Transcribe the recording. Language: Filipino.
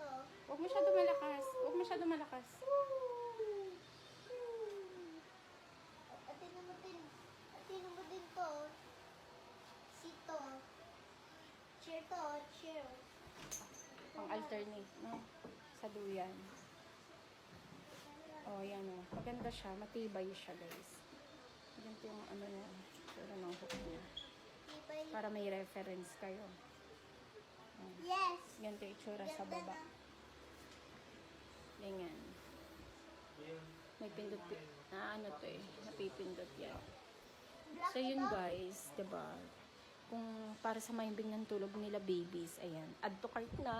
to. Huwag masyado malakas. Huwag masyado malakas. Atino mo din to. Sito. Chair to, chair. Pang alternate, no? Sa duyan. Oh, yan o. Maganda siya. Matibay siya, guys. Ganito yung ano niya. Sura ng hook niya. Para may reference kayo. Oh. Yes. Ganito yung itsura sa baba. Ganyan. May pindot. Ano to eh. Napipindot yan. So, yun guys. Diba? Kung para sa mahimbing ng tulog nila babies. Ayan. Add to cart na.